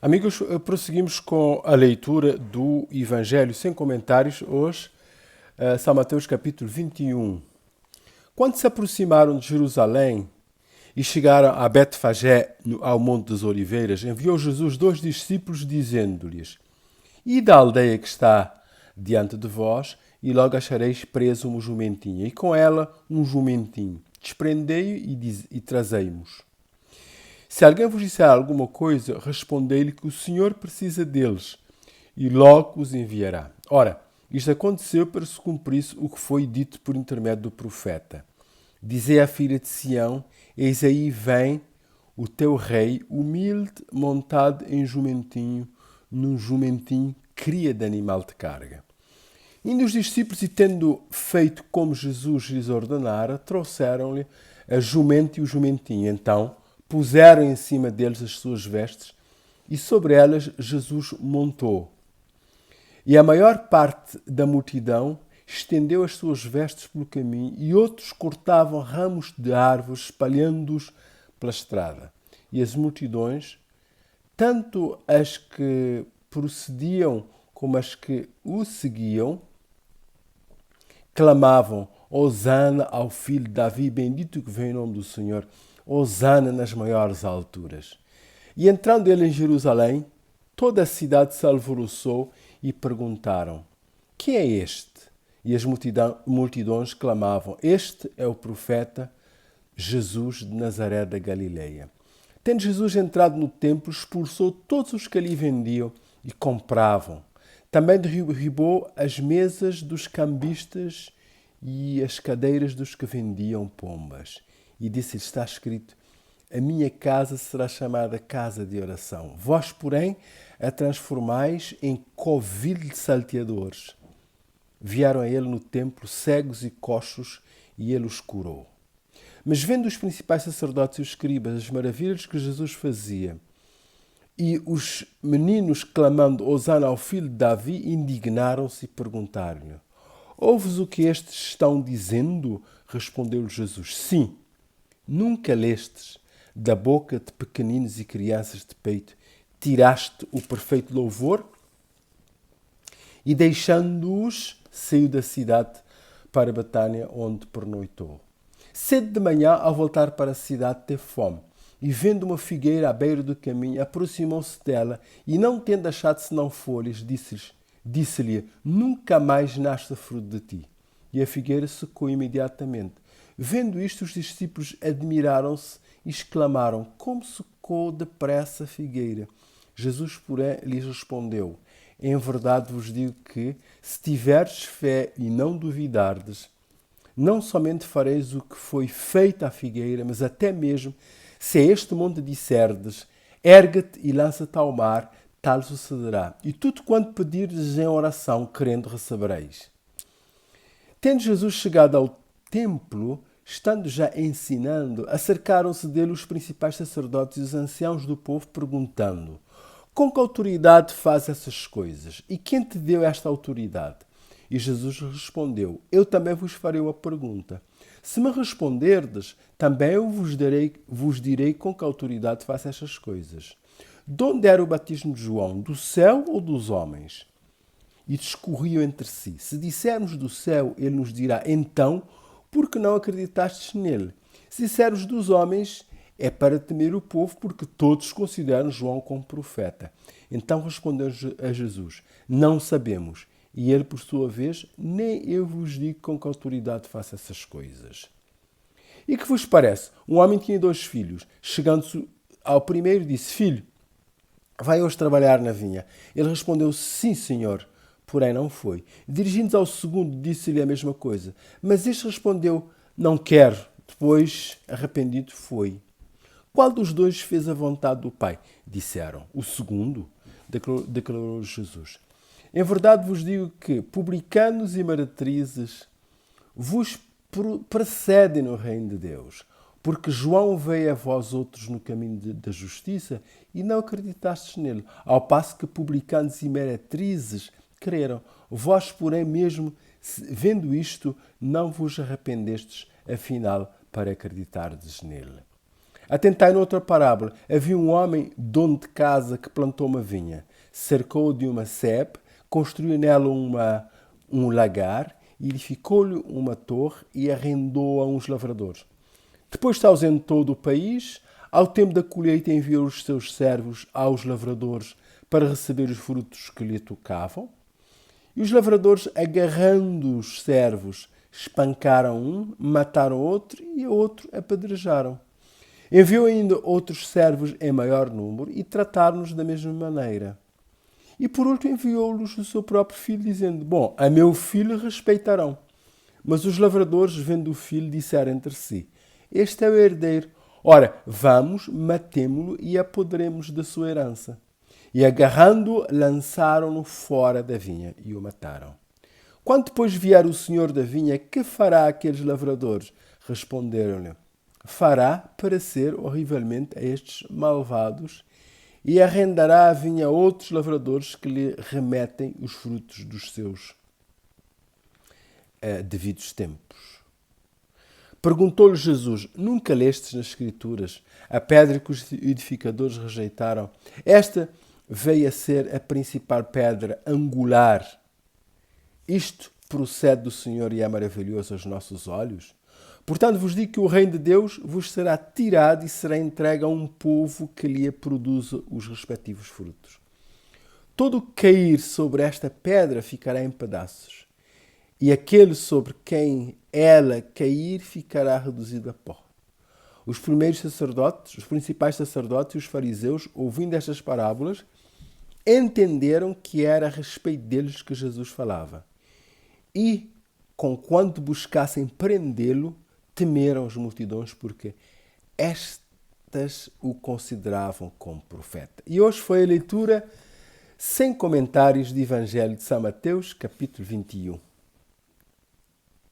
Amigos, prosseguimos com a leitura do Evangelho sem comentários, hoje, São Mateus capítulo 21. Quando se aproximaram de Jerusalém e chegaram a Betfagé, ao Monte das Oliveiras, enviou Jesus 2 discípulos, dizendo-lhes: Ide à aldeia que está diante de vós, e logo achareis preso uma jumentinha, e com ela um jumentinho. Desprendei-o e trazei-mos. Se alguém vos disser alguma coisa, respondei-lhe que o Senhor precisa deles e logo os enviará. Ora, isto aconteceu para se cumprisse o que foi dito por intermédio do profeta. Dizei à filha de Sião: Eis aí vem o teu rei, humilde, montado em jumentinho, num jumentinho cria de animal de carga. Indo os discípulos, e tendo feito como Jesus lhes ordenara, trouxeram-lhe a jumento e o jumentinho. Então puseram em cima deles as suas vestes, e sobre elas Jesus montou. E a maior parte da multidão estendeu as suas vestes pelo caminho, e outros cortavam ramos de árvores, espalhando-os pela estrada. E as multidões, tanto as que procediam como as que o seguiam, clamavam: Hosana ao filho de Davi, bendito que vem em nome do Senhor, Hosana nas maiores alturas. E entrando ele em Jerusalém, toda a cidade se alvoroçou e perguntaram: Quem é este? E as multidões clamavam: Este é o profeta Jesus de Nazaré da Galileia. Tendo Jesus entrado no templo, expulsou todos os que ali vendiam e compravam. Também derribou as mesas dos cambistas e as cadeiras dos que vendiam pombas. E disse-lhes: Está escrito: A minha casa será chamada casa de oração. Vós, porém, a transformais em covil de salteadores. Vieram a ele no templo cegos e coxos, e ele os curou. Mas vendo os principais sacerdotes e os escribas as maravilhas que Jesus fazia, e os meninos clamando Hosana ao filho de Davi, indignaram-se e perguntaram-lhe: Ouves o que estes estão dizendo? Respondeu-lhe Jesus: Sim. Nunca lestes da boca de pequeninos e crianças de peito tiraste o perfeito louvor? E deixando-os, saiu da cidade para Betânia, onde pernoitou. Cedo de manhã, ao voltar para a cidade, teve fome. E vendo uma figueira à beira do caminho, aproximou-se dela, e não tendo achado senão folhas, disse-lhe: Nunca mais nasce fruto de ti. E a figueira secou imediatamente. Vendo isto, os discípulos admiraram-se e exclamaram: Como secou depressa a figueira? Jesus, porém, lhes respondeu: Em verdade vos digo que, se tiverdes fé e não duvidardes, não somente fareis o que foi feito à figueira, mas até mesmo, se a este monte disserdes: Erga-te e lança-te ao mar, tal sucederá. E tudo quanto pedirdes em oração, querendo, recebereis. Tendo Jesus chegado ao templo, estando já ensinando, acercaram-se dele os principais sacerdotes e os anciãos do povo, perguntando: Com que autoridade faz essas coisas? E quem te deu esta autoridade? E Jesus respondeu: Eu também vos farei uma pergunta. Se me responderdes, também eu vos direi com que autoridade faço estas coisas. De onde era o batismo de João? Do céu ou dos homens? E discorriam entre si: Se dissermos do céu, ele nos dirá: Então, por que não acreditastes nele? Se dissermos dos homens, é para temer o povo, porque todos consideram João como profeta. Então respondeu a Jesus: Não sabemos. E ele, por sua vez: Nem eu vos digo com que autoridade faço essas coisas. E que vos parece? Um homem tinha 2 filhos. Chegando-se ao primeiro, disse: Filho, vai hoje trabalhar na vinha. Ele respondeu: Sim, senhor. Porém não foi. Dirigindo-se ao segundo, disse-lhe a mesma coisa. Mas este respondeu: Não quero. Depois, arrependido, foi. Qual dos dois fez a vontade do Pai? Disseram: O segundo, declarou Jesus. Em verdade vos digo que publicanos e meretrizes vos precedem no reino de Deus. Porque João veio a vós outros no caminho da justiça e não acreditastes nele, ao passo que publicanos e meretrizes creram. Vós, porém, mesmo vendo isto, não vos arrependestes, afinal, para acreditardes nele. Atentai noutra parábola. Havia um homem, dono de casa, que plantou uma vinha, cercou-a de uma sebe, construiu nela um lagar, edificou-lhe uma torre e arrendou a uns lavradores. Depois se ausentou do país. Ao tempo da colheita enviou os seus servos aos lavradores para receber os frutos que lhe tocavam. E os lavradores, agarrando os servos, espancaram um, mataram outro e a outro apedrejaram. Enviou ainda outros servos em maior número e trataram-nos da mesma maneira. E por último enviou-lhes o seu próprio filho, dizendo: Bom, a meu filho respeitarão. Mas os lavradores, vendo o filho, disseram entre si: Este é o herdeiro. Ora, vamos, matemo-lo e apoderemos da sua herança. E agarrando-o, lançaram-no fora da vinha e o mataram. Quando depois vier o senhor da vinha, que fará aqueles lavradores? Responderam-lhe: Fará parecer horrivelmente a estes malvados e arrendará a vinha a outros lavradores que lhe remetem os frutos dos seus devidos tempos. Perguntou-lhe Jesus: Nunca lestes nas Escrituras a pedra que os edificadores rejeitaram? Esta veio a ser a principal pedra angular. Isto procede do Senhor e é maravilhoso aos nossos olhos. Portanto, vos digo que o reino de Deus vos será tirado e será entregue a um povo que lhe produza os respectivos frutos. Todo o que cair sobre esta pedra ficará em pedaços, e aquele sobre quem ela cair ficará reduzido a pó. Os primeiros sacerdotes, os principais sacerdotes e os fariseus, ouvindo estas parábolas, entenderam que era a respeito deles que Jesus falava. E, conquanto buscassem prendê-lo, temeram as multidões, porque estas o consideravam como profeta. E hoje foi a leitura sem comentários do Evangelho de São Mateus, capítulo 21.